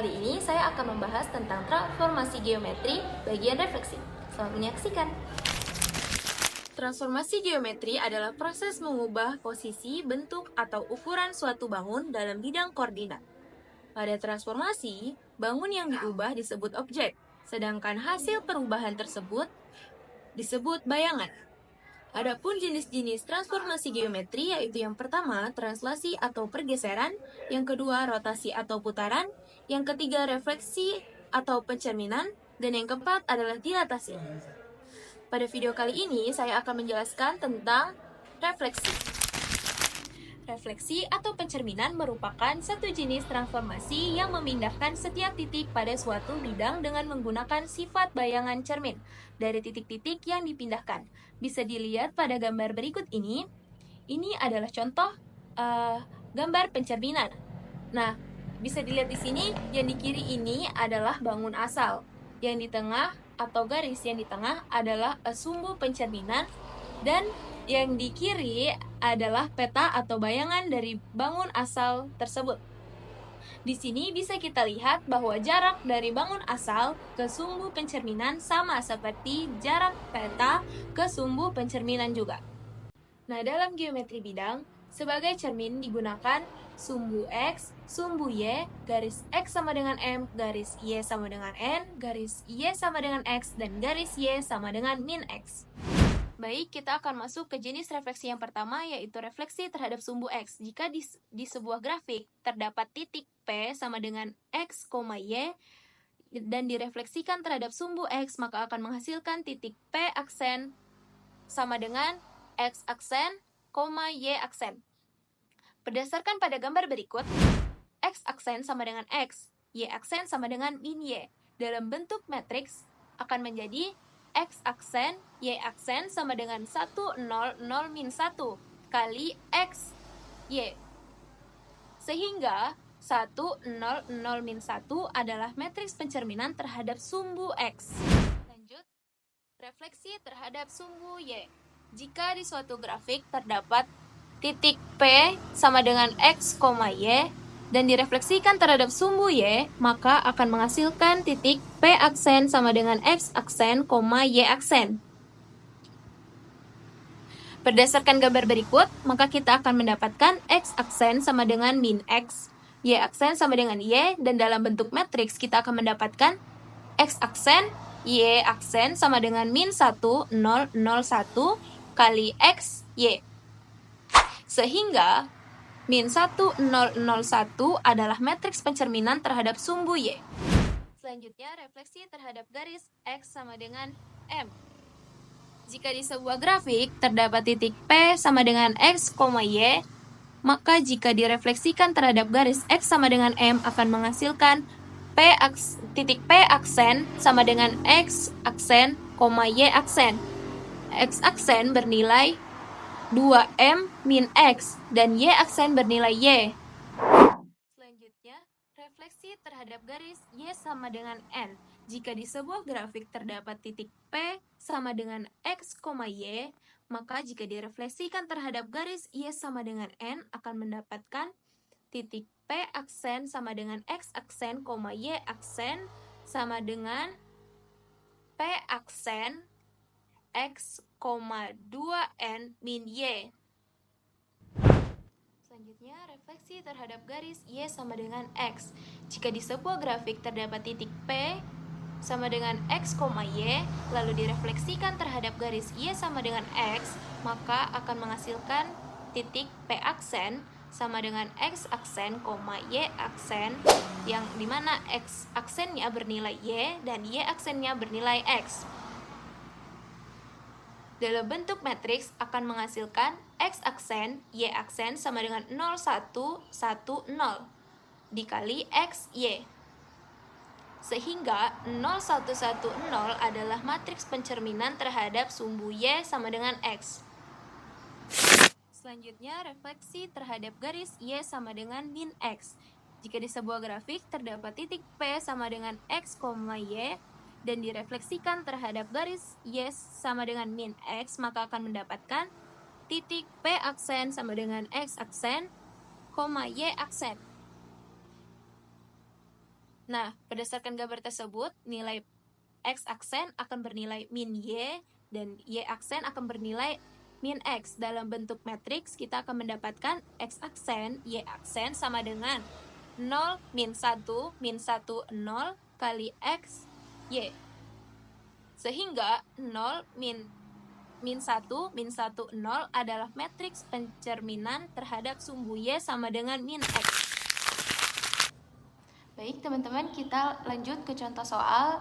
kali ini saya akan membahas tentang transformasi geometri bagian refleksi. Selamat menyaksikan. Transformasi geometri adalah proses mengubah posisi, bentuk, atau ukuran suatu bangun dalam bidang koordinat. Pada transformasi, bangun yang diubah disebut objek, sedangkan hasil perubahan tersebut disebut bayangan. Adapun jenis-jenis transformasi geometri yaitu yang pertama, translasi atau pergeseran, yang kedua, rotasi atau putaran, yang ketiga, refleksi atau pencerminan, dan yang keempat adalah dilatasi. Pada video kali ini, saya akan menjelaskan tentang refleksi. Refleksi atau pencerminan merupakan satu jenis transformasi yang memindahkan setiap titik pada suatu bidang dengan menggunakan sifat bayangan cermin dari titik-titik yang dipindahkan. Bisa dilihat pada gambar berikut ini. Ini adalah contoh gambar pencerminan. Nah, bisa dilihat di sini, yang di kiri ini adalah bangun asal. Yang di tengah atau garis yang di tengah adalah sumbu pencerminan, dan yang di kiri adalah peta atau bayangan dari bangun asal tersebut. Di sini bisa kita lihat bahwa jarak dari bangun asal ke sumbu pencerminan sama seperti jarak peta ke sumbu pencerminan juga. Nah, dalam geometri bidang, sebagai cermin digunakan sumbu X, sumbu Y, garis X sama dengan M, garis Y sama dengan N, garis Y sama dengan X, dan garis Y sama dengan min X. Baik, kita akan masuk ke jenis refleksi yang pertama, yaitu refleksi terhadap sumbu X. Jika di sebuah grafik terdapat titik P sama dengan X, Y, dan direfleksikan terhadap sumbu X, maka akan menghasilkan titik P aksen sama dengan X aksen, Y aksen. Berdasarkan pada gambar berikut, X aksen sama dengan X, Y aksen sama dengan min Y. Dalam bentuk matriks akan menjadi X aksen, Y aksen sama dengan 1, 0, 0, min 1 kali X, Y. Sehingga 1, 0, 0, min 1 adalah matriks pencerminan terhadap sumbu X. Lanjut, refleksi terhadap sumbu Y. Jika di suatu grafik terdapat titik P sama dengan X, Y, dan direfleksikan terhadap sumbu Y, maka akan menghasilkan titik P aksen sama dengan X aksen, Y aksen. Berdasarkan gambar berikut, maka kita akan mendapatkan X aksen sama dengan min X, Y aksen sama dengan Y, dan dalam bentuk matriks kita akan mendapatkan X aksen, Y aksen sama dengan min 1, 0, 0, 1 kali X, Y. Sehingga min 1, 0, 0, 1 adalah matriks pencerminan terhadap sumbu Y. Selanjutnya, refleksi terhadap garis X sama dengan M. Jika di sebuah grafik terdapat titik P sama dengan X, Y, maka jika direfleksikan terhadap garis X sama dengan M akan menghasilkan titik P aksen sama dengan X aksen, Y aksen. X aksen bernilai 2M min X, dan Y aksen bernilai Y. Selanjutnya, refleksi terhadap garis Y sama dengan N. Jika di sebuah grafik terdapat titik P sama dengan X, Y, maka jika direfleksikan terhadap garis Y sama dengan N akan mendapatkan titik P aksen sama dengan X aksen, Y aksen sama dengan P aksen X, 2N min Y. Selanjutnya, refleksi terhadap garis Y sama dengan X. Jika di sebuah grafik terdapat titik P sama dengan X, Y, lalu direfleksikan terhadap garis Y sama dengan X, maka akan menghasilkan titik P aksen sama dengan X aksen, Y aksen, yang dimana X aksennya bernilai Y dan Y aksennya bernilai X. Dalam bentuk matriks akan menghasilkan X aksen, Y aksen sama dengan 0, 1, 1, 0 dikali X, Y. Sehingga 0, 1, 1, 0 adalah matriks pencerminan terhadap sumbu Y sama dengan X. Selanjutnya, refleksi terhadap garis Y sama dengan min X. Jika di sebuah grafik terdapat titik P sama dengan X, Y, dan direfleksikan terhadap garis Y sama dengan min X, maka akan mendapatkan titik P aksen sama dengan X aksen, Y aksen. Nah, berdasarkan gambar tersebut, nilai X aksen akan bernilai min Y, dan Y aksen akan bernilai min X. Dalam bentuk matriks, kita akan mendapatkan X aksen, Y aksen sama dengan 0, min 1, min 1, 0, kali X, Y. Sehingga 0, min 1, min 1, 0 adalah matriks pencerminan terhadap sumbu Y sama dengan min X. Baik teman-teman, kita lanjut ke contoh soal,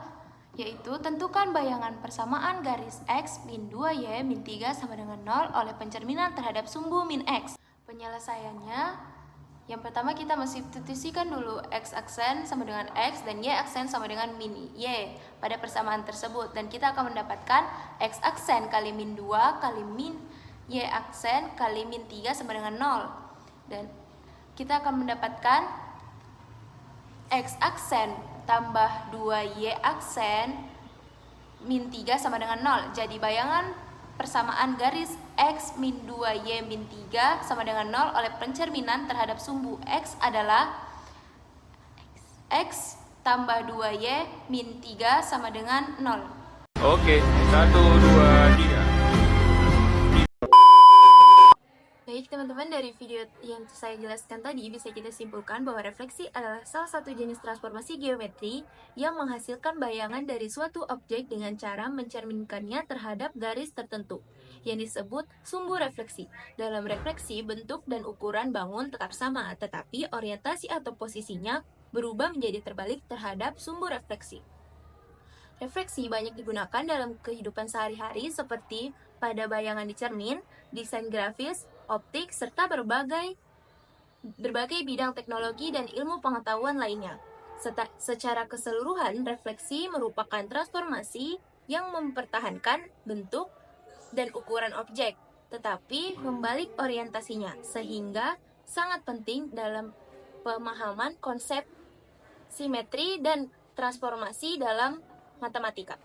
yaitu tentukan bayangan persamaan garis X min 2Y min 3 sama dengan 0 oleh pencerminan terhadap sumbu min X. Penyelesaiannya, yang pertama kita masih tuliskan dulu X aksen sama dengan X dan Y aksen sama dengan min Y pada persamaan tersebut. Dan kita akan mendapatkan X aksen kali min 2 kali min Y aksen kali min 3 sama dengan 0. Dan kita akan mendapatkan X aksen tambah 2Y aksen min 3 sama dengan 0. Jadi bayangan persamaan garis X min 2Y min 3 sama dengan 0 oleh pencerminan terhadap sumbu X adalah X tambah 2Y min 3 sama dengan 0. Oke, 1, 2, 3. Baik teman-teman, dari video yang saya jelaskan tadi bisa kita simpulkan bahwa refleksi adalah salah satu jenis transformasi geometri yang menghasilkan bayangan dari suatu objek dengan cara mencerminkannya terhadap garis tertentu, yang disebut sumbu refleksi. Dalam refleksi, bentuk dan ukuran bangun tetap sama, tetapi orientasi atau posisinya berubah menjadi terbalik terhadap sumbu refleksi. Refleksi banyak digunakan dalam kehidupan sehari-hari seperti pada bayangan di cermin, desain grafis, optik, serta berbagai bidang teknologi dan ilmu pengetahuan lainnya. Secara keseluruhan, refleksi merupakan transformasi yang mempertahankan bentuk dan ukuran objek, tetapi membalik orientasinya, sehingga sangat penting dalam pemahaman konsep simetri dan transformasi dalam matematika.